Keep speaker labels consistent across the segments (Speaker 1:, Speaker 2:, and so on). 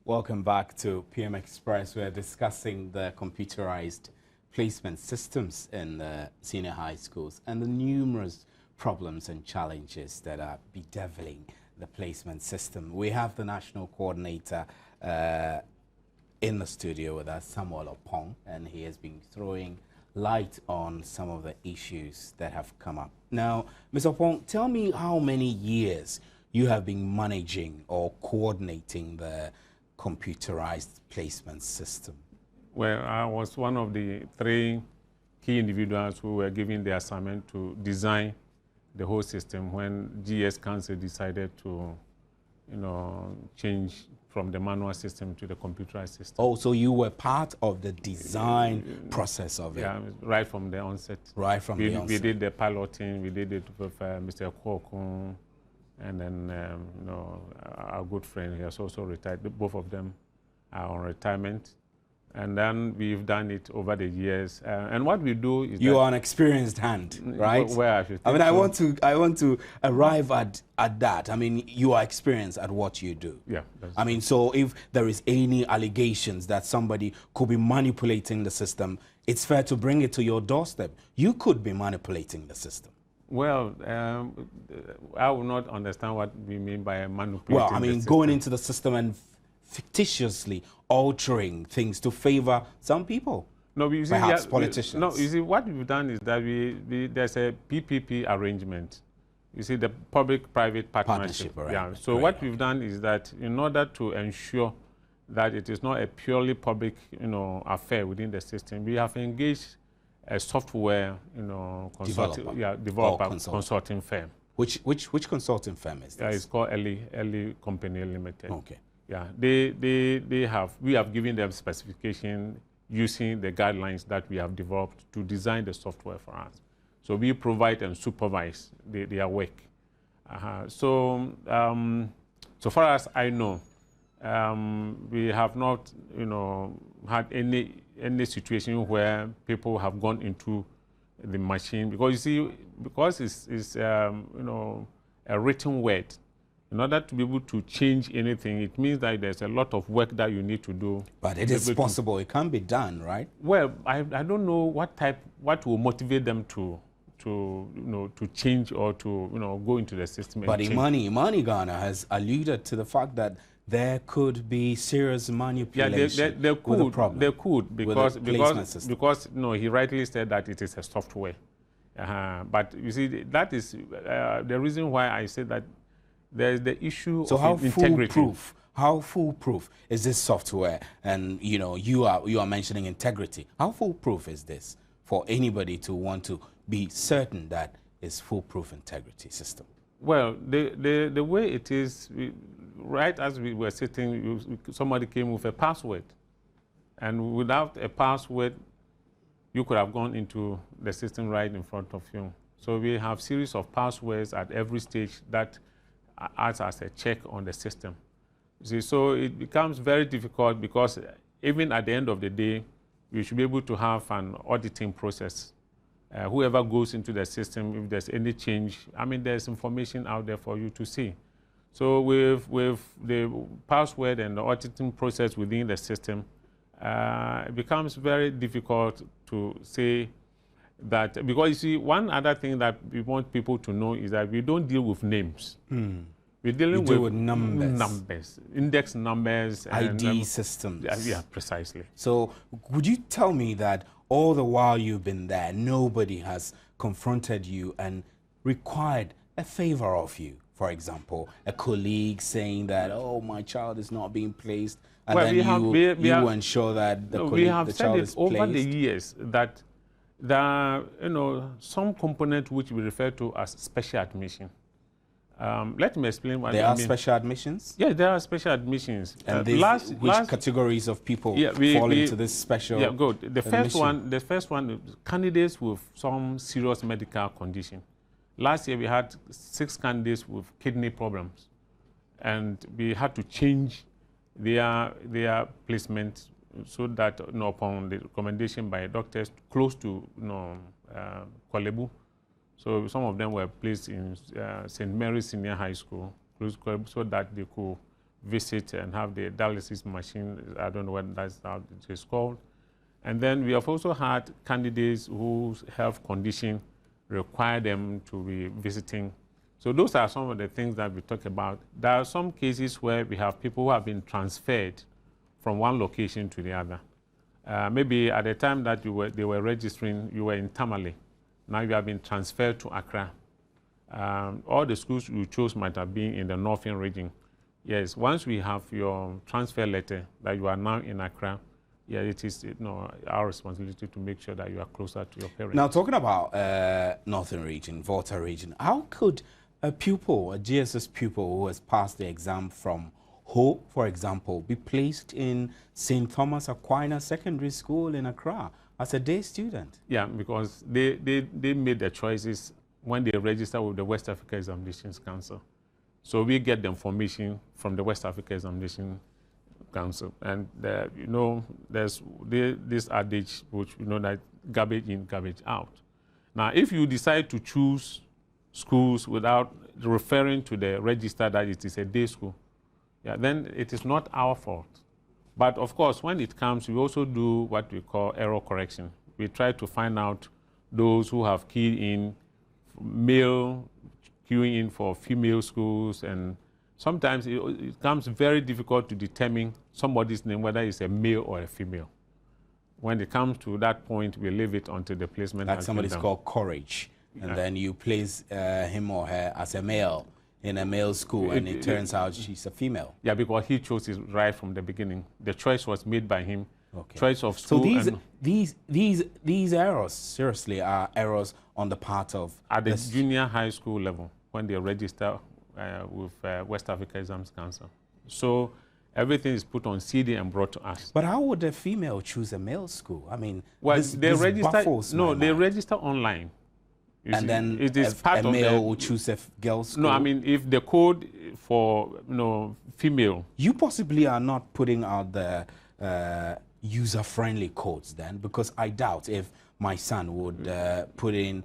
Speaker 1: Welcome back to PM Express. We're discussing the computerized placement systems in the senior high schools and the numerous problems and challenges that are bedeviling the placement system. We have the national coordinator in the studio with us, Samuel Opong, and he has been throwing light on some of the issues that have come up. Now, Mr. Opong, tell me how many years you have been managing or coordinating the computerized placement system.
Speaker 2: Well, I was one of the 3 key individuals who were given the assignment to design the whole system when GS Council decided to, change from the manual system to the computerized system.
Speaker 1: Oh, so you were part of the design process of it?
Speaker 2: Yeah, right from the onset.
Speaker 1: Right from the onset.
Speaker 2: We did the piloting, we did it with Mr. Kwokun, and then, our good friend, he has also retired. Both of them are on retirement. And then we've done it over the years. And what we do is
Speaker 1: you are an experienced hand, right? I want to arrive at that. I mean, you are experienced at what you do.
Speaker 2: Yeah.
Speaker 1: I mean, so if there is any allegations that somebody could be manipulating the system, it's fair to bring it to your doorstep. You could be manipulating the system.
Speaker 2: Well, I will not understand what we mean by manipulating.
Speaker 1: Well, I mean, going into the system and fictitiously altering things to favor some people.
Speaker 2: No, you see,
Speaker 1: perhaps politicians.
Speaker 2: No, you see, what we've done is that there's a PPP arrangement. You see, the public-private partnership. Yeah. So what we've done is that in order to ensure that it is not a purely public, affair within the system, we have engaged a software, developer consulting firm.
Speaker 1: Which consulting firm is this?
Speaker 2: Yeah, it's called Early Company Limited.
Speaker 1: Okay.
Speaker 2: Yeah, we have given them specification using the guidelines that we have developed to design the software for us. So we provide and supervise their work. So far as I know, we have not, had any situation where people have gone into the machine, because you see, because it's a written word. In order to be able to change anything, it means that there's a lot of work that you need to do.
Speaker 1: But it is possible. It can be done, right?
Speaker 2: Well, I don't know what will motivate them to change or to go into the system.
Speaker 1: But Imani Ghana has alluded to the fact that there could be serious manipulation.
Speaker 2: Yeah, they could because he rightly said that it is a software. But you see, that is the reason why I said that there is the issue of integrity.
Speaker 1: How foolproof is this software? And you are mentioning integrity. How foolproof is this for anybody to want to be certain that it's foolproof integrity system?
Speaker 2: Well, the way it is, right as we were sitting, somebody came with a password, and without a password, you could have gone into the system right in front of you. So we have series of passwords at every stage that acts as a check on the system. See, so it becomes very difficult because even at the end of the day, you should be able to have an auditing process. Whoever goes into the system, if there's any change, I mean, there's information out there for you to see. So with the password and the auditing process within the system, it becomes very difficult to say that, because you see, one other thing that we want people to know is that we don't deal with names. We're dealing with numbers, index numbers, and
Speaker 1: ID systems.
Speaker 2: Yeah, precisely.
Speaker 1: So would you tell me that all the while you've been there, nobody has confronted you and required a favor of you? For example, a colleague saying that, oh, my child is not being placed, and then you ensure that the child is placed.
Speaker 2: We have said it over the years that there are, some component which we refer to as special admission. Let me explain what
Speaker 1: there are special admissions?
Speaker 2: Yeah, there are special admissions.
Speaker 1: And which categories of people fall into this special
Speaker 2: good. The first one, candidates with some serious medical condition. Last year we had 6 candidates with kidney problems, and we had to change their placement so that, upon the recommendation by doctors close to, Kolebu. So some of them were placed in St. Mary's Senior High School, so that they could visit and have the dialysis machine. I don't know what that's how it is called. And then we have also had candidates whose health condition require them to be visiting. So those are some of the things that we talk about. There are some cases where we have people who have been transferred from one location to the other. Maybe at the time that they were registering, you were in Tamale. Now you have been transferred to Accra. All the schools you chose might have been in the northern region. Yes, once we have your transfer letter that you are now in Accra, yeah, it is our responsibility to make sure that you are closer to your parents.
Speaker 1: Now, talking about northern region, Volta region, how could a pupil, a GSS pupil who has passed the exam from Ho, for example, be placed in St. Thomas Aquinas Secondary School in Accra as a day student?
Speaker 2: Yeah, because they made their choices when they register with the West Africa Examinations Council. So we get the information from the West Africa Examination Council. And, there's this adage, which that garbage in, garbage out. Now, if you decide to choose schools without referring to the register that it is a day school, yeah, then it is not our fault. But of course, when it comes, we also do what we call error correction. We try to find out those who have keyed in male, queuing in for female schools, and sometimes it becomes very difficult to determine somebody's name, whether it's a male or a female. When it comes to that point, we leave it until the placement.
Speaker 1: Like somebody's called Courage, and then you place him or her as a male in a male school, and it turns out she's a female.
Speaker 2: Yeah, because he chose it right from the beginning. The choice was made by him.
Speaker 1: Okay.
Speaker 2: Choice of school.
Speaker 1: So these errors, seriously, are errors on the part of
Speaker 2: at the junior high school level when they register with West Africa Exams Council. So everything is put on CD and brought to us.
Speaker 1: But how would a female choose a male school? I mean,
Speaker 2: well, they register online.
Speaker 1: And then it is part a male will choose a girl's school?
Speaker 2: No, I mean, if the code for female.
Speaker 1: You possibly are not putting out the user-friendly codes then, because I doubt if my son would put in,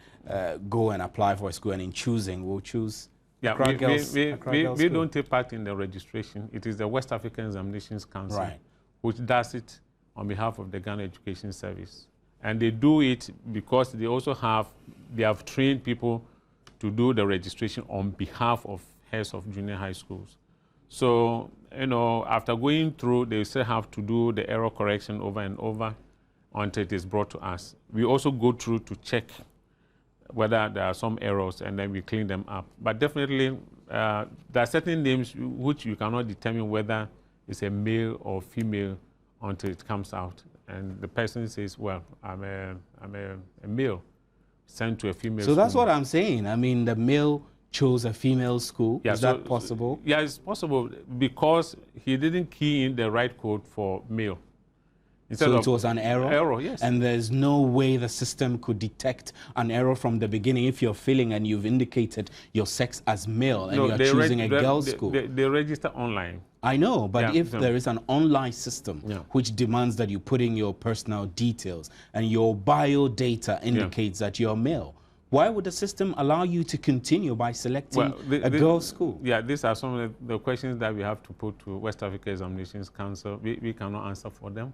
Speaker 1: go and apply for a school, and in choosing will choose Accra Girls
Speaker 2: we don't take part in the registration. It is the West African Examinations Council,
Speaker 1: right,
Speaker 2: which does it on behalf of the Ghana Education Service. And they do it because they also have trained people to do the registration on behalf of heads of junior high schools. So, after going through, they still have to do the error correction over and over until it is brought to us. We also go through to check whether there are some errors, and then we clean them up. But definitely, there are certain names which you cannot determine whether it's a male or female until it comes out. And the person says, well, I'm a male sent to a female school.
Speaker 1: So that's what I'm saying. I mean, the male chose a female school. Yeah, is that possible?
Speaker 2: Yeah, it's possible because he didn't key in the right code for male.
Speaker 1: So it was an error?
Speaker 2: Error, yes.
Speaker 1: And there's no way the system could detect an error from the beginning if you're filling and you've indicated your sex as male and you're choosing a girls' school.
Speaker 2: They register online.
Speaker 1: I know, but if there is an online system which demands that you put in your personal details and your bio data indicates that you're male, why would the system allow you to continue by selecting a girls' school?
Speaker 2: Yeah, these are some of the questions that we have to put to West Africa Examinations Council. We cannot answer for them.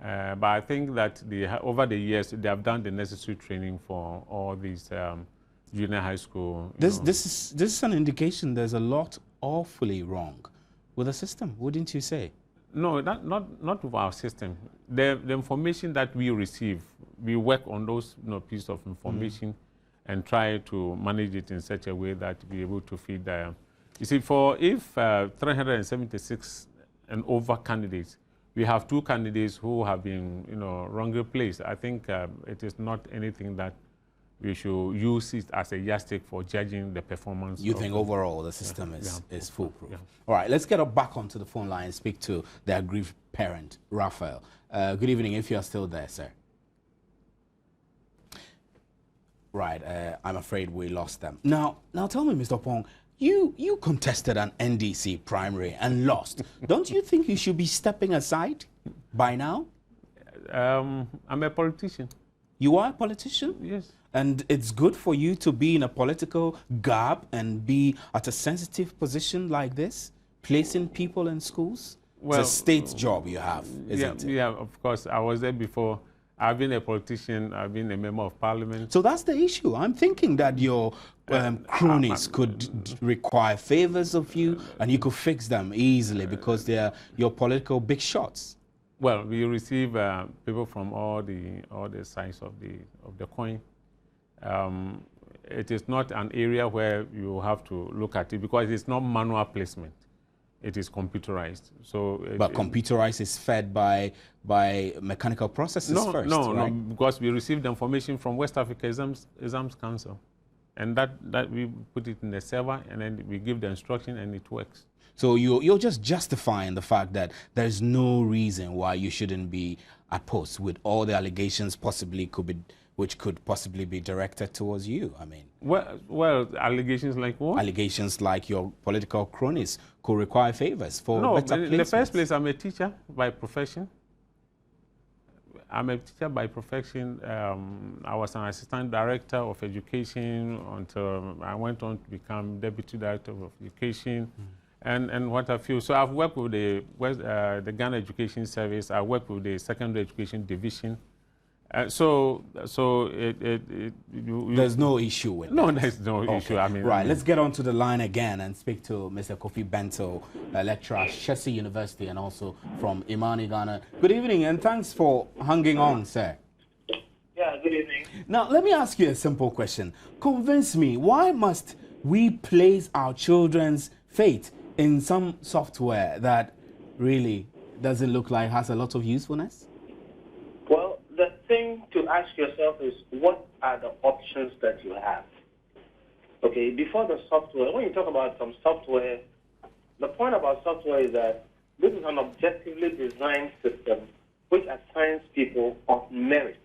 Speaker 2: But I think that over the years, they have done the necessary training for all these junior high school.
Speaker 1: This is an indication there's a lot awfully wrong with the system, wouldn't you say?
Speaker 2: No, not with our system. The information that we receive, we work on those pieces of information and try to manage it in such a way that we're able to feed the. You see, if 376 and over candidates, we have 2 candidates who have been, wrongly placed. I think it is not anything that we should use it as a yardstick for judging the performance.
Speaker 1: You think overall the system is foolproof? Yeah. All right, let's get back onto the phone line and speak to the aggrieved parent, Raphael. Good evening, if you are still there, sir. Right, I'm afraid we lost them. Now tell me, Mr. Pong, you contested an NDC primary and lost. Don't you think you should be stepping aside by now?
Speaker 2: I'm a politician.
Speaker 1: You are a politician?
Speaker 2: Yes.
Speaker 1: And it's good for you to be in a political garb and be at a sensitive position like this placing people in schools?
Speaker 2: Well,
Speaker 1: it's a state job you have, isn't it?
Speaker 2: Yeah, of course. I was there before. I've been a politician. I've been a member of parliament.
Speaker 1: So that's the issue. I'm thinking that your cronies could require favors of you, and you could fix them easily because they are your political big shots.
Speaker 2: Well, we receive people from all the sides of the coin. It is not an area where you have to look at it because it's not manual placement. It is computerized. So,
Speaker 1: but computerized is fed by mechanical processes first,
Speaker 2: no,
Speaker 1: right?
Speaker 2: no, because we receive the information from West Africa Exams Council, and that we put it in the server, and then we give the instruction, and it works.
Speaker 1: So you're just justifying the fact that there's no reason why you shouldn't be at post with all the allegations which could possibly be directed towards you. I mean,
Speaker 2: well, allegations like what?
Speaker 1: Allegations like your political cronies could require favors for better placements.
Speaker 2: In the first place, I'm a teacher by profession. I'm a teacher by profession. I was an assistant director of education until I went on to become deputy director of education. And what have you. So I've worked with the Ghana Education Service. I worked with the Secondary Education Division. There's
Speaker 1: no issue with
Speaker 2: no,
Speaker 1: that.
Speaker 2: there's no issue. I mean,
Speaker 1: right. Let's get on to the line again and speak to Mr. Kofi Bento, lecturer at SHS University and also from Imani, Ghana. Good evening and thanks for hanging on, sir.
Speaker 3: Yeah, good evening.
Speaker 1: Now, let me ask you a simple question. Convince me, why must we place our children's fate in some software that really doesn't look like has a lot of usefulness?
Speaker 3: Well, the thing to ask yourself is, what are the options that you have? Okay, before the software, when you talk about some software, the point about software is that this is an objectively designed system which assigns people on merit.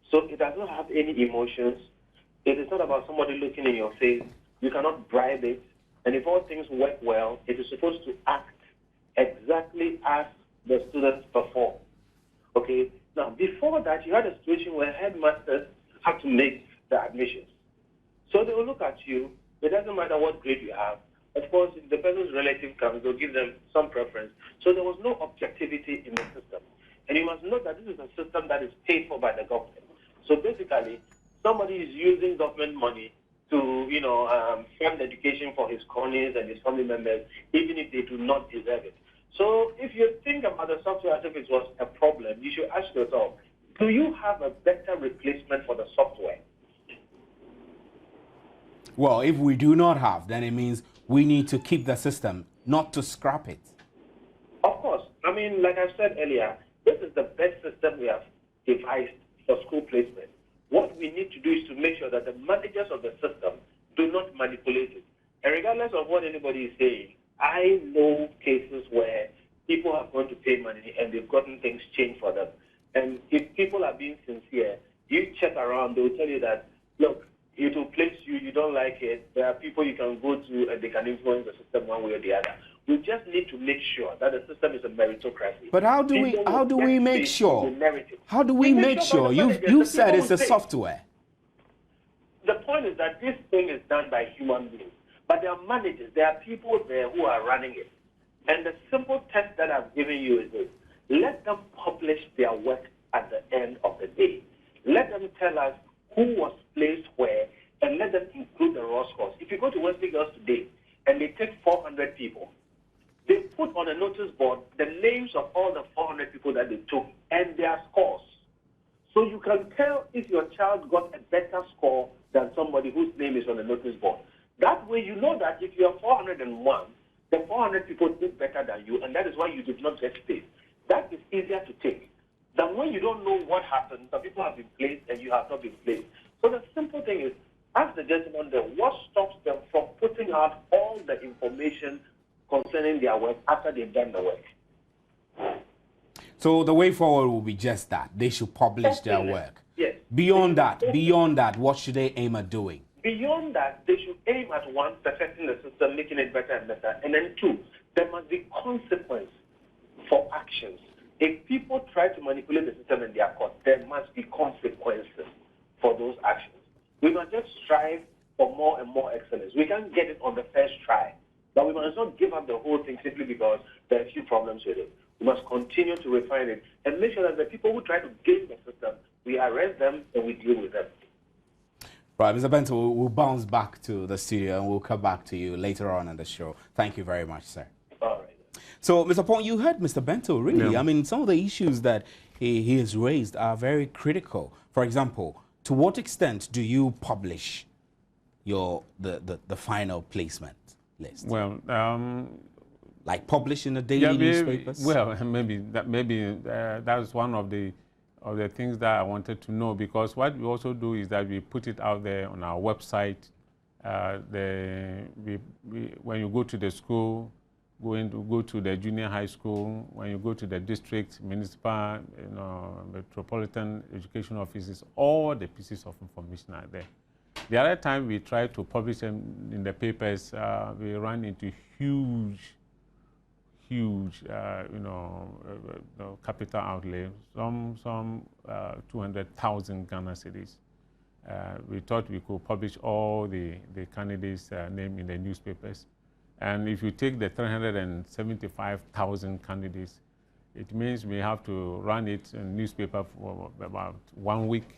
Speaker 3: So it does not have any emotions. It is not about somebody looking in your face. You cannot bribe it. And if all things work well, it is supposed to act exactly as the students perform. Okay? Now, before that, you had a situation where headmasters had to make the admissions. So they will look at you. It doesn't matter what grade you have. Of course, if the person's relative comes, they'll give them some preference. So there was no objectivity in the system. And you must note that this is a system that is paid for by the government. So basically, somebody is using government money to, fund education for his cronies and his family members, even if they do not deserve it. So if you think about the software as if it was a problem, you should ask yourself, do you have a better replacement for the software?
Speaker 1: Well, if we do not have, then it means we need to keep the system, not to scrap it.
Speaker 3: Of course. I mean, like I said earlier, this is the best system we have devised for school placement. What we need to do is to make sure that the managers of the system do not manipulate it. And regardless of what anybody is saying, I know cases where people have gone to pay money and they've gotten things changed for them. And if people are being sincere, you check around, they'll tell you that, look, it will place you, you don't like it. There are people you can go to and they can influence the system one way or the other. We just need to make sure that the system is a meritocracy.
Speaker 1: But how do we make sure? How do we make sure? You said it's a software.
Speaker 3: The point is that this thing is done by human beings. But there are managers, there are people there who are running it. And the simple test that I've given you is this. Let them publish their work at the end of the day. Let them tell us who was placed where, and let them include the raw scores. If you go to Wesley Girls today, and they take 400 people, they put on a notice board the names of all the 400 people that they took and their scores. So you can tell if your child got a better score than somebody whose name is on the notice board. That way you know that if you are 401, the 400 people did better than you, and that is why you did not get placed. That is easier to take than when you don't know what happened. Some people have been placed and you have not been placed. So the simple thing is, ask the gentleman there, what stops them from putting out all the information concerning their work after they've done the work?
Speaker 1: So the way forward will be just that. They should publish their work.
Speaker 3: Yes.
Speaker 1: Beyond that, what should they aim at doing?
Speaker 3: Beyond that, they should aim at, one, perfecting the system, making it better and better. And then two, there must be consequence for actions. If people try to manipulate the system in their court, there must be consequences for those actions. We must just strive for more and more excellence. We can't get it on the first try. But we must not give up the whole thing simply because there are a few problems with it. We must continue to refine it and make sure that the people who try to game the system, we arrest them and we deal with them.
Speaker 1: Right, Mr. Bento, we'll bounce back to the studio and we'll come back to you later on in the show. Thank you very much, sir.
Speaker 3: All right.
Speaker 1: So, Mr. Pong, you heard Mr. Bento, really.
Speaker 2: Yeah.
Speaker 1: I mean, some of the issues that he has raised are very critical. For example, to what extent do you publish the final placement list?
Speaker 2: Well,
Speaker 1: like publish in the daily newspapers?
Speaker 2: Well, maybe that's one of the things that I wanted to know, because what we also do is that we put it out there on our website. When you go to the school, go to the junior high school, when you go to the district, municipal, metropolitan education offices, all the pieces of information are there. The other time we try to publish them in the papers, we run into huge capital outlay, some 200,000 Ghana cedis. We thought we could publish all the candidates' name in the newspapers. And if you take the 375,000 candidates, it means we have to run it in newspaper for about 1 week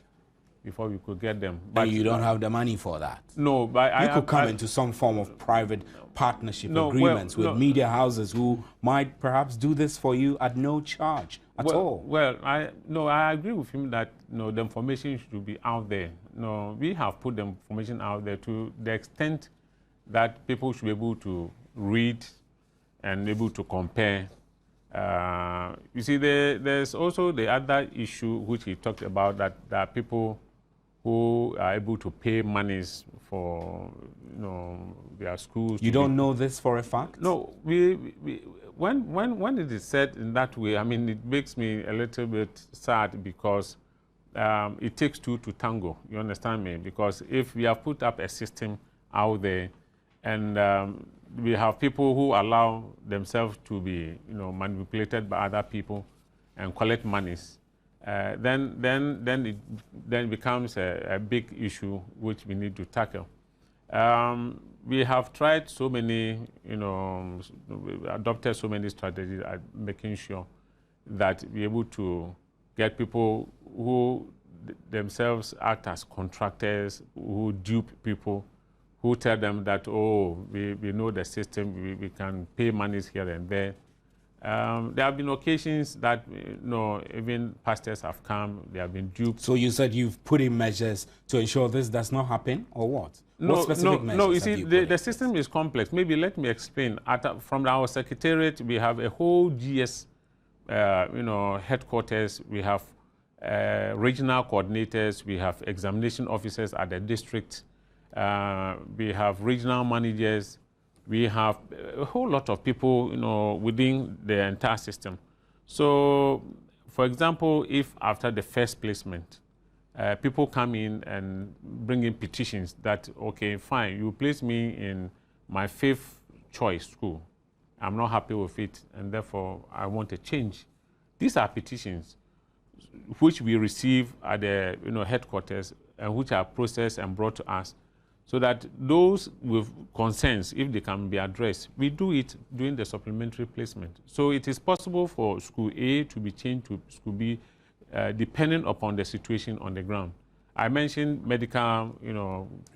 Speaker 2: before we could get them.
Speaker 1: But you don't have the money for that.
Speaker 2: No, but
Speaker 1: you could come into some form of private partnership agreements with media houses who might perhaps do this for you at no charge at all.
Speaker 2: Well, I agree with him that the information should be out there. We have put the information out there to the extent that people should be able to read and able to compare. You see, there's also the other issue which he talked about, that there are people who are able to pay monies for their schools.
Speaker 1: You don't know this for a fact?
Speaker 2: No, when it is said in that way, I mean, it makes me a little bit sad, because it takes two to tango. You understand me? Because if we have put up a system out there, and we have people who allow themselves to be, manipulated by other people and collect monies, then it becomes a big issue which we need to tackle. We have tried so many, adopted so many strategies at making sure that we're able to get people who themselves act as contractors, who dupe people, who tell them that, we know the system, we can pay monies here and there. There have been occasions that, even pastors have come, they have been duped.
Speaker 1: So you said you've put in measures to ensure this does not happen, or what? What specific measures
Speaker 2: you see, the system is complex. Maybe let me explain. From our secretariat, we have a whole GS, headquarters. We have regional coordinators. We have examination officers at the district. We have regional managers. We have a whole lot of people, within the entire system. So, for example, if after the first placement, people come in and bring in petitions that, okay, fine, you place me in my 5th choice school. I'm not happy with it, and therefore I want a change. These are petitions which we receive at the headquarters, and which are processed and brought to us, so that those with concerns, if they can be addressed, we do it during the supplementary placement. So it is possible for school A to be changed to school B, depending upon the situation on the ground. I mentioned medical,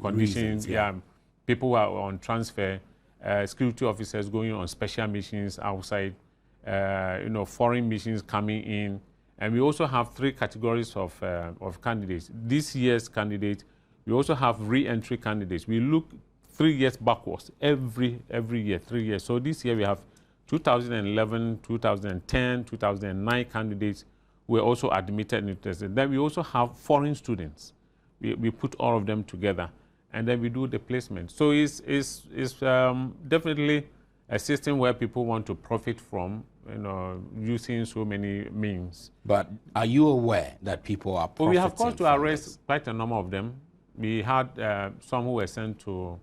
Speaker 2: conditions.
Speaker 1: Reasons,
Speaker 2: people who are on transfer, security officers going on special missions outside, foreign missions coming in, and we also have 3 categories of candidates. This year's candidate. We also have re-entry candidates. We look 3 years backwards, every year, 3 years. So this year we have 2011, 2010, 2009 candidates who were also admitted and tested. Then we also have foreign students. We put all of them together, and then we do the placement. So it's definitely a system where people want to profit from, using so many means.
Speaker 1: But are you aware that people are profiting?
Speaker 2: We have called to
Speaker 1: from
Speaker 2: arrest
Speaker 1: this?
Speaker 2: quite a number of them. We had some who were sent to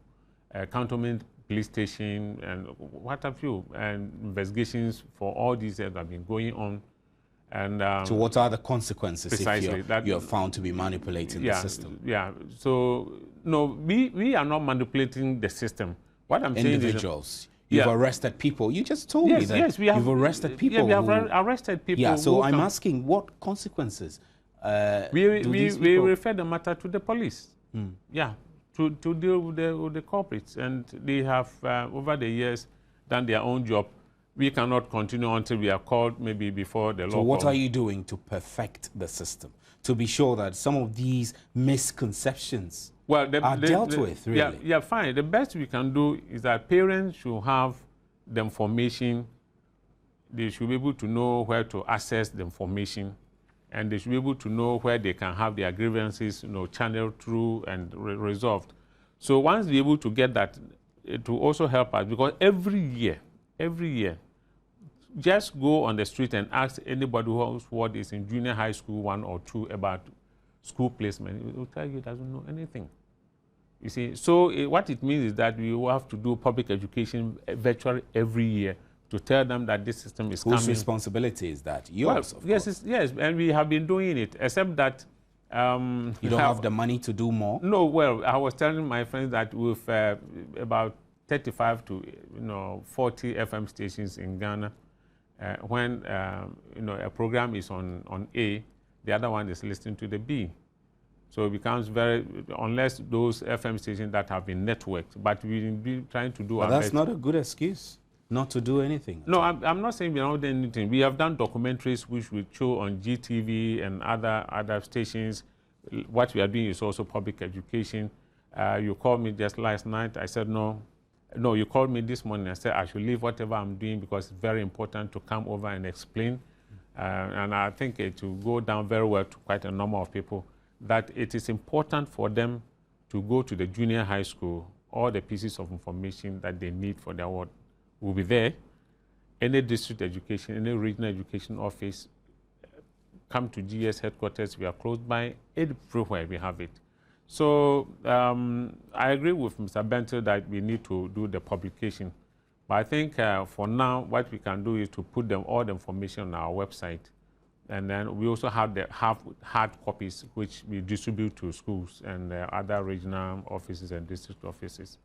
Speaker 2: Cantonment Police Station and what have you, and investigations for all these that have been going on. And
Speaker 1: so what are the consequences
Speaker 2: precisely,
Speaker 1: if you're found to be manipulating the system?
Speaker 2: Yeah, so no, we are not manipulating the system. What I'm saying is...
Speaker 1: Individuals. You've arrested people. You just told me that you've arrested people.
Speaker 2: Yeah, we have arrested people.
Speaker 1: Yeah, so I'm asking, what consequences
Speaker 2: we refer the matter to the police. Yeah, to deal with the culprits. And they have, over the years, done their own job. We cannot continue until we are called maybe before the law.
Speaker 1: So what are you doing to perfect the system, to be sure that some of these misconceptions are dealt with, really?
Speaker 2: Yeah, fine. The best we can do is that parents should have the information. They should be able to know where to access the information, and they should be able to know where they can have their grievances, channeled through and resolved. So once they're able to get that, it will also help us, because every year, just go on the street and ask anybody whose ward is in junior high school 1 or 2 about school placement. It will tell you it doesn't know anything. You see, so what it means is that we will have to do public education virtually every year to tell them that this system is coming.
Speaker 1: Whose responsibility is that? Yours, of course.
Speaker 2: Yes, and we have been doing it, except that...
Speaker 1: you don't have the money to do more?
Speaker 2: No, well, I was telling my friends that with about 35 to 40 FM stations in Ghana, when a program is on A, the other one is listening to the B. So it becomes unless those FM stations that have been networked, but we've been trying to do our best.
Speaker 1: That's not a good excuse not to do anything.
Speaker 2: No, I'm not saying we're not doing anything. We have done documentaries which we show on GTV and other stations. What we are doing is also public education. You called me just last night. I said no. No, you called me this morning. I said I should leave whatever I'm doing because it's very important to come over and explain. And I think it will go down very well to quite a number of people, that it is important for them to go to the junior high school. All the pieces of information that they need for their work will be there. Any district education, any regional education office, come to GS headquarters. We are close by. Everywhere we have it. So I agree with Mr. Bento that we need to do the publication. But I think for now, what we can do is to put all the information on our website. And then we also have hard copies, which we distribute to schools and other regional offices and district offices.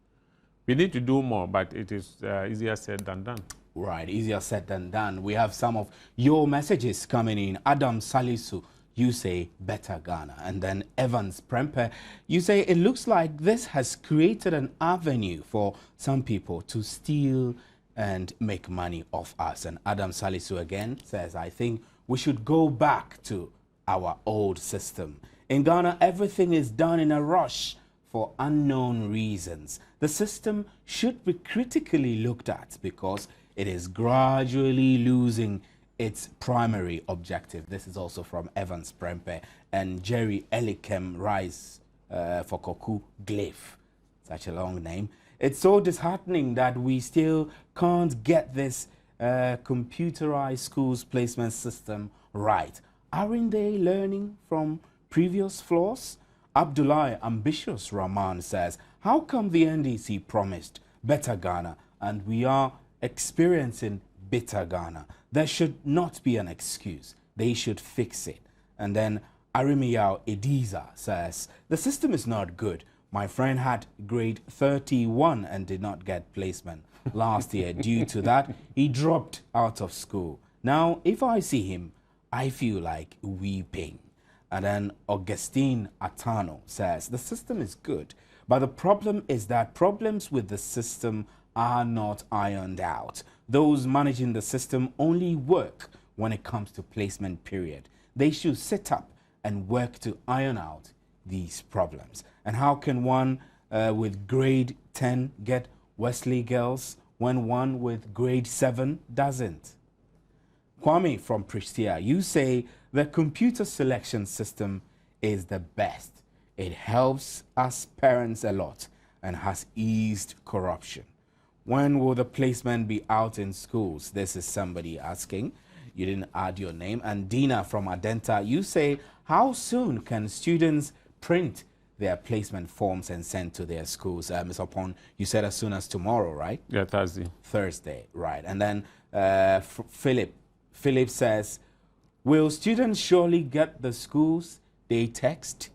Speaker 2: We need to do more, but it is easier said than done.
Speaker 1: Right, easier said than done. We have some of your messages coming in. Adam Salisu, you say better Ghana. And then Evans Prempe, you say it looks like this has created an avenue for some people to steal and make money off us. And Adam Salisu again says, I think we should go back to our old system. In Ghana, everything is done in a rush for unknown reasons. The system should be critically looked at because it is gradually losing its primary objective. This is also from Evans Prempe and Jerry Elikem Rice for Koku Glyph. Such a long name. It's so disheartening that we still can't get this computerized schools placement system right. Aren't they learning from previous flaws? Abdullah Ambitious Rahman says, how come the NDC promised better Ghana and we are experiencing bitter Ghana? There should not be an excuse. They should fix it. And then Arimiyao Ediza says, the system is not good. My friend had grade 31 and did not get placement last year. Due to that, he dropped out of school. Now, if I see him, I feel like weeping. And then Augustine Atano says, the system is good, but the problem is that problems with the system are not ironed out. Those managing the system only work when it comes to placement period. They should sit up and work to iron out these problems. And how can one with grade 10 get Wesley girls when one with grade 7 doesn't? Kwame from Pristia, you say the computer selection system is the best. It helps us parents a lot and has eased corruption. When will the placement be out in schools? This is somebody asking. You didn't add your name. And Dina from Adenta, you say, how soon can students print their placement forms and send to their schools? Ms. Opon, you said as soon as tomorrow, right?
Speaker 2: Yeah, Thursday.
Speaker 1: Thursday, right. And then Philip says, will students surely get the schools they text?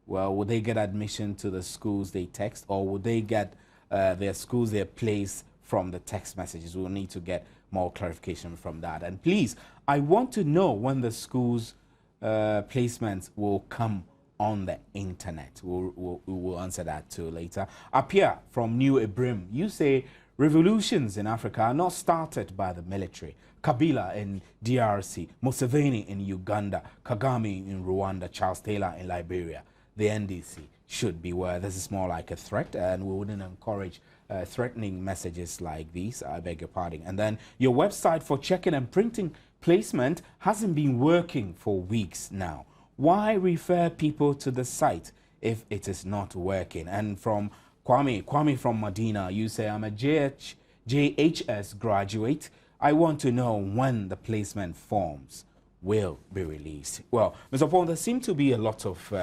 Speaker 1: Well, will they get admission to the schools they text, or will they get their schools they place from the text messages. We'll need to get more clarification from that. And please, I want to know when the school's placements will come on the internet. We'll answer that too later. Apia from New Ibrim, you say revolutions in Africa are not started by the military. Kabila in DRC, Museveni in Uganda, Kagame in Rwanda, Charles Taylor in Liberia. The NDC should beware. This is more like a threat, and we wouldn't encourage threatening messages like these. I beg your pardon. And then your website for checking and printing placement hasn't been working for weeks now. Why refer people to the site if it is not working? And from Kwame from Medina, you say, I'm a JHS graduate. I want to know when the placement forms will be released. Well, Mr. Paul, there seem to be a lot of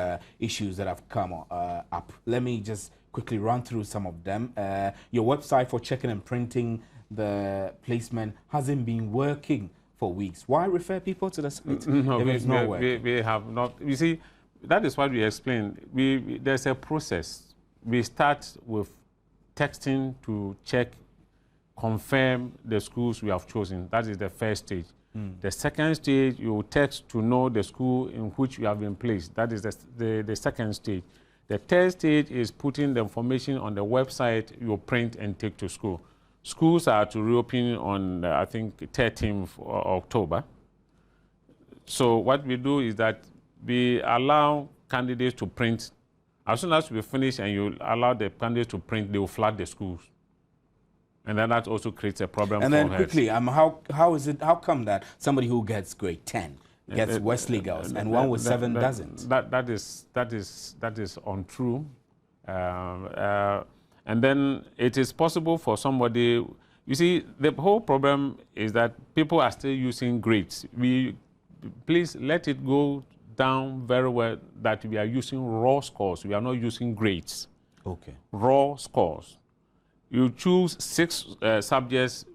Speaker 1: issues that have come up. Let me just quickly run through some of them. Your website for checking and printing the placement hasn't been working for weeks. Why refer people to the site?
Speaker 2: No,
Speaker 1: we
Speaker 2: have not. You see, that is what we explained. There's a process. We start with texting to check, confirm the schools we have chosen. That is the first stage. The second stage, you text to know the school in which you have been placed. That is the second stage. The third stage is putting the information on the website you print and take to school. Schools are to reopen on, I think, 13th October. So what we do is that we allow candidates to print. As soon as we finish and you allow the candidates to print, they will flood the schools. And then that also creates a problem for us.
Speaker 1: And then quickly, how come that somebody who gets grade 10 gets Wesley Girls and one with 7 doesn't?
Speaker 2: That is untrue. And then it is possible for somebody, you see, the whole problem is that people are still using grades. Please let it go down very well that we are using raw scores. We are not using grades.
Speaker 1: Okay.
Speaker 2: Raw scores. You choose 6 subjects,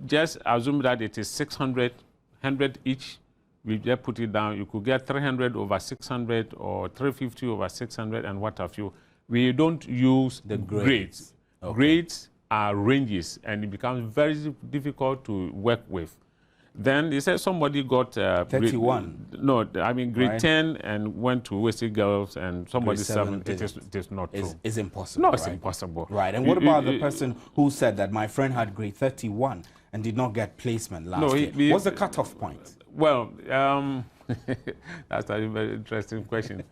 Speaker 2: just assume that it is 600, 100 each. We just put it down. You could get 300 over 600 or 350 over 600 and what have you. We don't use the grades. Okay. Grades are ranges, and it becomes very difficult to work with. Then they said somebody got
Speaker 1: 31.
Speaker 2: Grade right. 10 and went to Wesley Girls, and somebody 7. It is not true.
Speaker 1: It's impossible.
Speaker 2: No, it's impossible.
Speaker 1: Right. And what about the person who said that my friend had grade 31 and did not get placement last year? What's the cutoff point?
Speaker 2: Well, that's a very interesting question.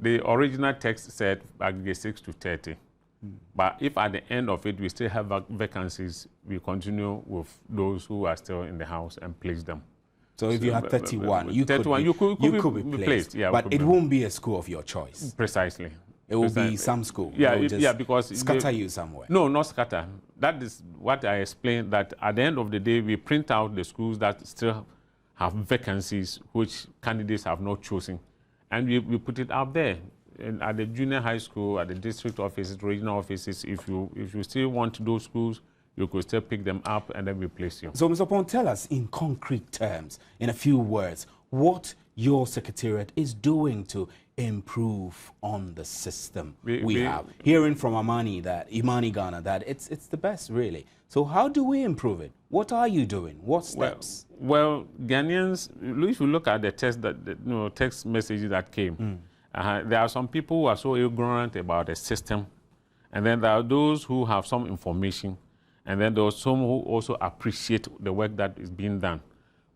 Speaker 2: The original text said grade 6 to 30. But if at the end of it we still have vacancies, we continue with those who are still in the house and place them.
Speaker 1: So if you have 31, you could be placed.
Speaker 2: Yeah,
Speaker 1: but it won't be a school of your choice.
Speaker 2: Precisely.
Speaker 1: It will be some school.
Speaker 2: Yeah, because
Speaker 1: scatter you somewhere.
Speaker 2: No, not scatter. That is what I explained, that at the end of the day, we print out the schools that still have vacancies which candidates have not chosen. And we put it out there. And at the junior high school, at the district offices, regional offices, if you still want those schools, you could still pick them up and then replace you.
Speaker 1: So, Mr. Pong, tell us in concrete terms, in a few words, what your secretariat is doing to improve on the system we have. Hearing from Imani Ghana, that it's the best, really. So how do we improve it? What are you doing? What steps?
Speaker 2: Well, Ghanaians, if you look at the text messages that came, there are some people who are so ignorant about the system, and then there are those who have some information, and then there are some who also appreciate the work that is being done.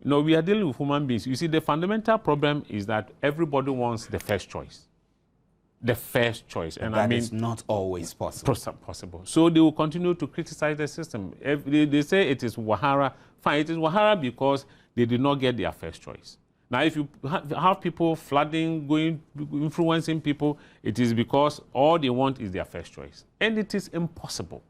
Speaker 2: We are dealing with human beings. You see, the fundamental problem is that everybody wants the first choice. The first choice.
Speaker 1: And that is not always
Speaker 2: possible. So they will continue to criticize the system. If they say it is Wahala, fine, it is Wahala because they did not get their first choice. Now, if you have people flooding, influencing people, it is because all they want is their first choice. And it is impossible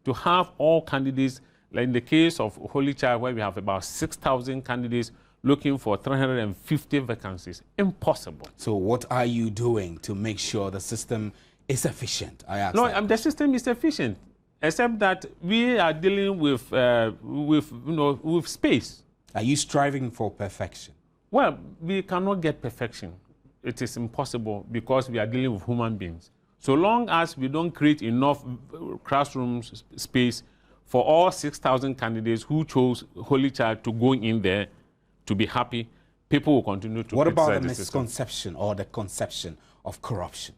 Speaker 2: to have all candidates, like in the case of Holy Child, where we have about 6,000 candidates looking for 350 vacancies. Impossible.
Speaker 1: So what are you doing to make sure the system is efficient?
Speaker 2: The system is efficient, except that we are dealing with space.
Speaker 1: Are you striving for perfection?
Speaker 2: Well, we cannot get perfection. It is impossible because we are dealing with human beings. So long as we don't create enough classroom space for all 6,000 candidates who chose Holy Child to go in there to be happy, people will continue to
Speaker 1: What about the
Speaker 2: system.
Speaker 1: misconception or the conception of corruption?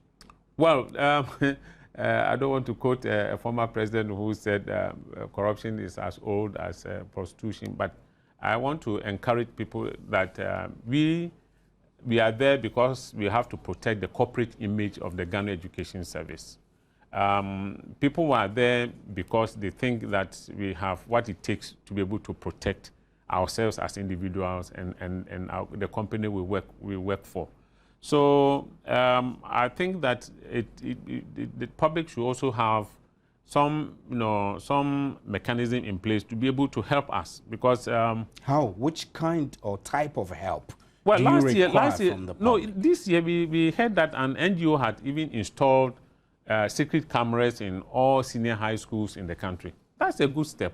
Speaker 2: Well, I don't want to quote a former president who said corruption is as old as prostitution, but I want to encourage people that we are there because we have to protect the corporate image of the Ghana Education Service. People are there because they think that we have what it takes to be able to protect ourselves as individuals and the company we work for. So I think that the public should also have some mechanism in place to be able to help us, because
Speaker 1: how? Which kind or type of help?
Speaker 2: Well,
Speaker 1: do
Speaker 2: last
Speaker 1: you
Speaker 2: year,
Speaker 1: from the
Speaker 2: no,
Speaker 1: public?
Speaker 2: this year we heard that an NGO had even installed secret cameras in all senior high schools in the country. That's a good step.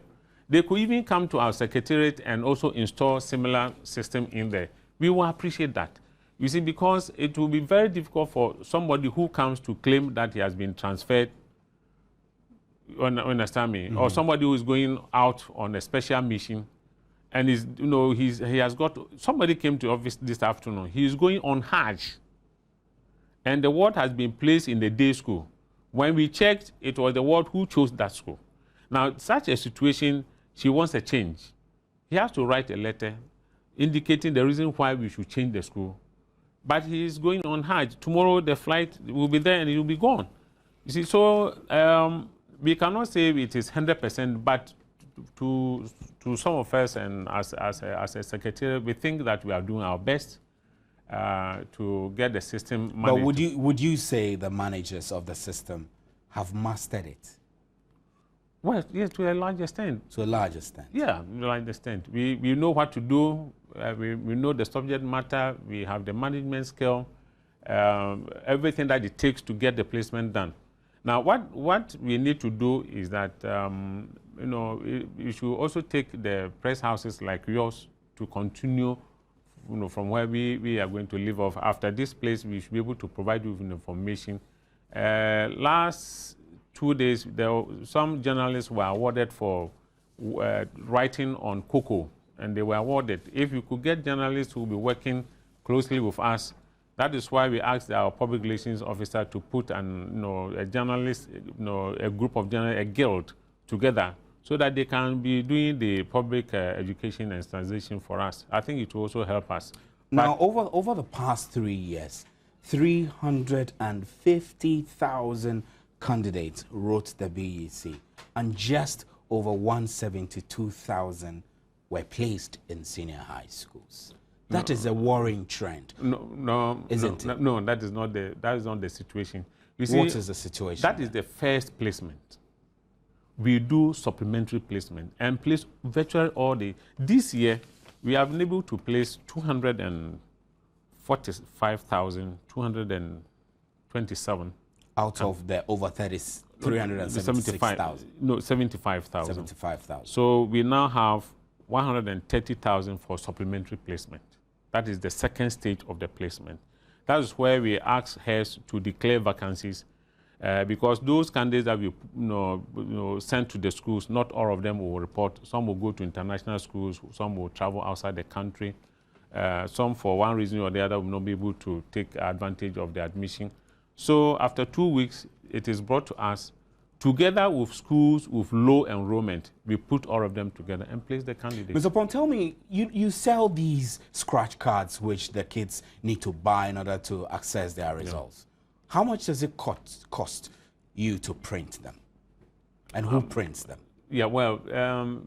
Speaker 2: They could even come to our secretariat and also install similar system in there. We will appreciate that. You see, because it will be very difficult for somebody who comes to claim that he has been transferred, understand me, or somebody who is going out on a special mission, and he has got, somebody came to office this afternoon, he is going on Hajj, and the ward has been placed in the day school. When we checked, it was the ward who chose that school. Now, such a situation, she wants a change. He has to write a letter indicating the reason why we should change the school. But he is going on Hajj. Tomorrow, the flight will be there and it will be gone. You see, so we cannot say it is 100%, but to some of us and as a secretary, we think that we are doing our best to get the system managed.
Speaker 1: But would you say the managers of the system have mastered it?
Speaker 2: Well, yes, to a large extent.
Speaker 1: To a large extent?
Speaker 2: Yeah, to a large extent. We know what to do. We know the subject matter. We have the management skill, everything that it takes to get the placement done. Now, what we need to do is that, you should also take the press houses like yours to continue, from where we are going to live off. After this place, we should be able to provide you with information. Last 2 days, some journalists were awarded for writing on cocoa, and they were awarded. If you could get journalists who will be working closely with us, that is why we asked our public relations officer to put a journalist, a group of journalists, a guild together, so that they can be doing the public education and sensitization for us. I think it will also help us.
Speaker 1: Now, over the past 3 years, 350,000 candidates wrote the BEC, and just over 172,000 were placed in senior high schools. That is a worrying trend. Isn't it?
Speaker 2: No, that is not the situation. You see,
Speaker 1: what is the situation?
Speaker 2: That is the first placement. We do supplementary placement and place virtually all the. This year, we have been able to place 245,227
Speaker 1: out of the over 376,000.
Speaker 2: No, 75,000.
Speaker 1: 75,000.
Speaker 2: So we now have 130,000 for supplementary placement. That is the second stage of the placement. That is where we ask HES to declare vacancies, because those candidates that we send to the schools, not all of them will report. Some will go to international schools, some will travel outside the country. Some, for one reason or the other, will not be able to take advantage of the admission. So after 2 weeks, it is brought to us. Together with schools with low enrollment, we put all of them together and place the candidates.
Speaker 1: Mr. Pong, tell me, you sell these scratch cards which the kids need to buy in order to access their results. Yeah. How much does it cost you to print them? And who prints them?
Speaker 2: Yeah, well,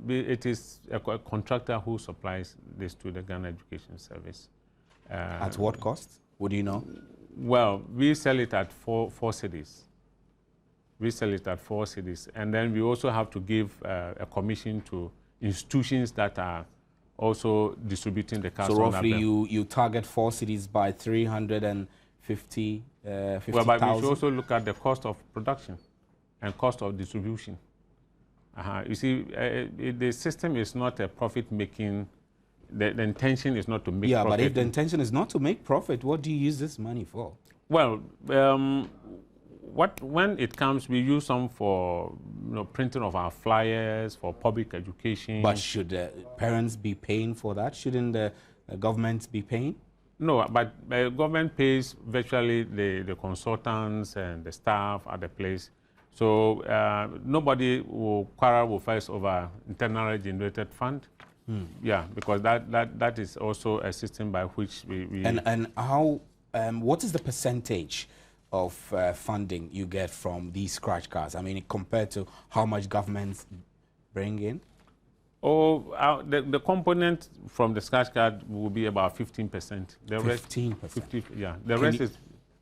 Speaker 2: it is a contractor who supplies this to the Ghana Education Service.
Speaker 1: At what cost? Would you know?
Speaker 2: Well, we sell it at four cedis. We sell it at 4 cedis. And then we also have to give a commission to institutions that are also distributing the cards.
Speaker 1: So roughly you target 4 cedis by 350,000?
Speaker 2: Well, but we should also look at the cost of production and cost of distribution. You see, the system is not a profit-making. The intention is not to make profit. Yeah,
Speaker 1: but if the intention is not to make profit, what do you use this money for?
Speaker 2: Well, when it comes, we use some for printing of our flyers, for public education.
Speaker 1: But should parents be paying for that? Shouldn't the government be paying?
Speaker 2: No, but the government pays virtually the consultants and the staff at the place. So nobody will quarrel with us over internally generated fund. Yeah, because that is also a system by which we
Speaker 1: And how, what is the percentage of funding you get from these scratch cards? I mean, compared to how much governments bring in?
Speaker 2: Oh, the component from the scratch card will be about 15%. The
Speaker 1: 15%?
Speaker 2: Yeah, the rest is...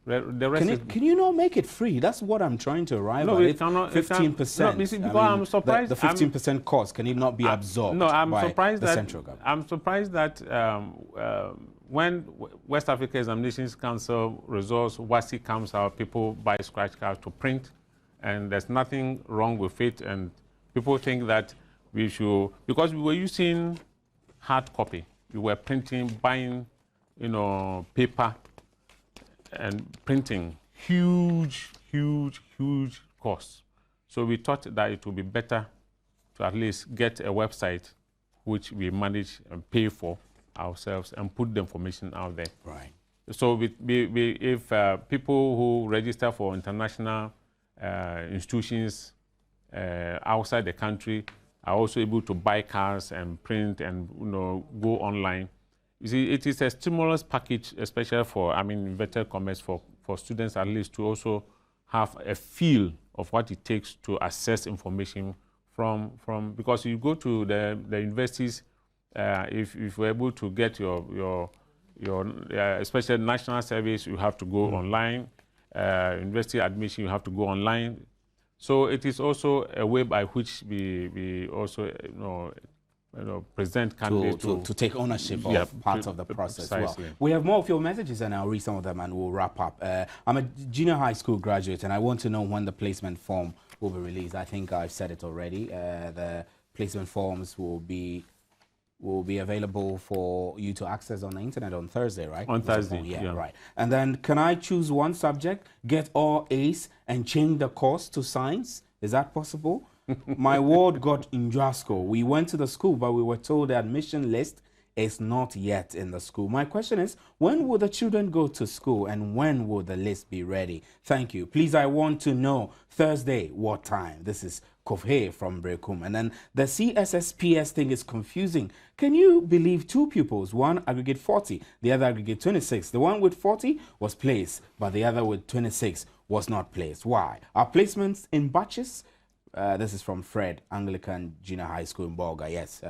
Speaker 1: Can you not make it free? That's what I'm trying to arrive at.
Speaker 2: It cannot.
Speaker 1: 15%.
Speaker 2: No, you see, because I'm surprised.
Speaker 1: The 15% cost, can it not be absorbed by the central government?
Speaker 2: I'm surprised that when West Africa Examinations Council results, WASI comes out, people buy scratch cards to print, and there's nothing wrong with it. And people think that we should, because we were using hard copy, we were printing, buying, paper, and printing, huge costs. So we thought that it would be better to at least get a website which we manage and pay for ourselves and put the information out there.
Speaker 1: Right.
Speaker 2: So if people who register for international institutions outside the country are also able to buy cars and print and go online. You see, it is a stimulus package, especially for, inverted commerce, for students at least to also have a feel of what it takes to access information from because you go to the universities, if you're able to get your especially national service, you have to go online. University admission, you have to go online. So it is also a way by which we also present candidates
Speaker 1: to take ownership of part of the process. Well, we have more of your messages, and I'll read some of them, and we'll wrap up. I'm a junior high school graduate, and I want to know when the placement form will be released. I think I've said it already. The placement forms will be available for you to access on the internet on Thursday, right?
Speaker 2: On Thursday,
Speaker 1: yeah, right. And then, can I choose one subject, get all A's, and change the course to science? Is that possible? My ward got in Jasco. We went to the school, but we were told the admission list is not yet in the school. My question is, when will the children go to school, and when will the list be ready? Thank you. Please, I want to know Thursday, what time? This is Kofhe from Brekum. And then the CSSPS thing is confusing. Can you believe two pupils, one aggregate 40, the other aggregate 26? The one with 40 was placed, but the other with 26 was not placed. Why? Are placements in batches? This is from Fred, Anglican Junior High School in Bolga. Yes,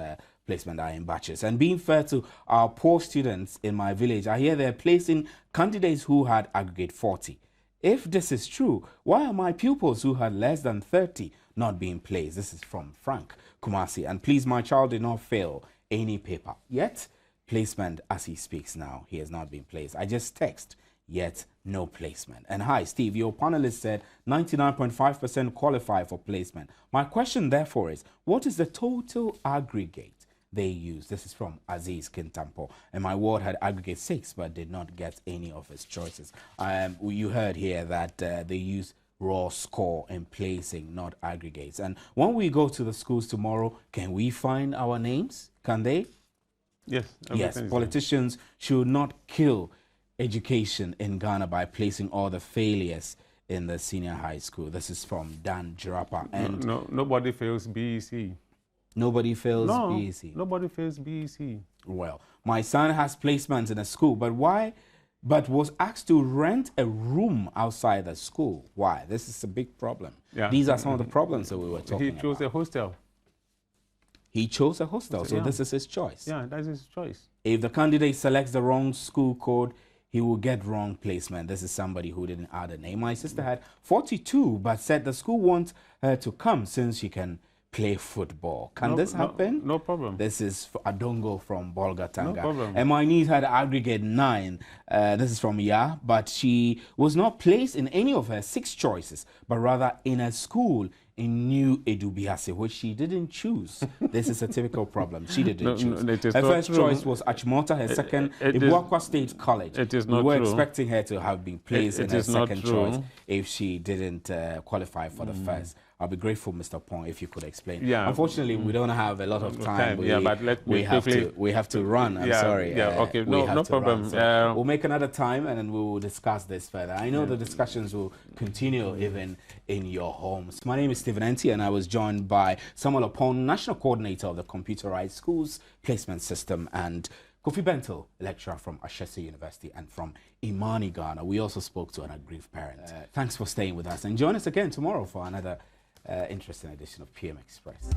Speaker 1: placement are in batches. And being fair to our poor students in my village, I hear they're placing candidates who had aggregate 40. If this is true, why are my pupils who had less than 30 not being placed? This is from Frank Kumasi. And please, my child did not fail any paper. Yet, placement as he speaks now, he has not been placed. I just text, yet no placement. And hi, Steve, your panelist said 99.5% qualify for placement. My question, therefore, is what is the total aggregate they use? This is from Aziz Kintampo. And my ward had aggregate 6, but did not get any of its choices. You heard here that they use raw score in placing, not aggregates. And when we go to the schools tomorrow, can we find our names? Can they?
Speaker 2: Yes.
Speaker 1: Yes, politicians should not kill education in Ghana by placing all the failures in the senior high school. This is from Dan Jirapa. And
Speaker 2: nobody fails BEC.
Speaker 1: Nobody fails BEC.
Speaker 2: Nobody fails BEC.
Speaker 1: Well, my son has placements in a school, but was asked to rent a room outside the school. Why? This is a big problem. Yeah. These are some of the problems that we were talking about.
Speaker 2: He chose a hostel.
Speaker 1: He chose a hostel, so this is his choice.
Speaker 2: Yeah, that's his choice.
Speaker 1: If the candidate selects the wrong school code, he will get wrong placement. This is somebody who didn't add a name. My sister had 42, but said the school wants her to come since she can play football. Can this happen?
Speaker 2: No problem.
Speaker 1: This is Adongo from Bolgatanga.
Speaker 2: No problem.
Speaker 1: And my niece had aggregate 9. This is from Ya, but she was not placed in any of her 6 choices, but rather in a school in New Edubiase, which she didn't choose. This is a typical problem. She didn't choose.
Speaker 2: It is
Speaker 1: Her
Speaker 2: not
Speaker 1: first
Speaker 2: true.
Speaker 1: choice was Achimota, her second, Ibuakwa State College.
Speaker 2: It is
Speaker 1: We
Speaker 2: not
Speaker 1: were
Speaker 2: true.
Speaker 1: expecting her to have been placed in her
Speaker 2: is not
Speaker 1: second
Speaker 2: true.
Speaker 1: choice if she didn't qualify for the first. I'll be grateful, Mr. Pong, if you could explain.
Speaker 2: Yeah.
Speaker 1: Unfortunately, we don't have a lot of time.
Speaker 2: Yeah, but let me
Speaker 1: we have to run. I'm sorry.
Speaker 2: Yeah, okay,
Speaker 1: we
Speaker 2: no,
Speaker 1: have
Speaker 2: no
Speaker 1: to
Speaker 2: problem.
Speaker 1: run. So we'll make another time and then we will discuss this further. I know the discussions will continue even in your homes. My name is Stephen Enti and I was joined by Samuel Opon, National Coordinator of the Computerized Schools Placement System, and Kofi Bento, lecturer from SHS University and from Imani, Ghana. We also spoke to an aggrieved parent. Thanks for staying with us and join us again tomorrow for another interesting edition of PM Express.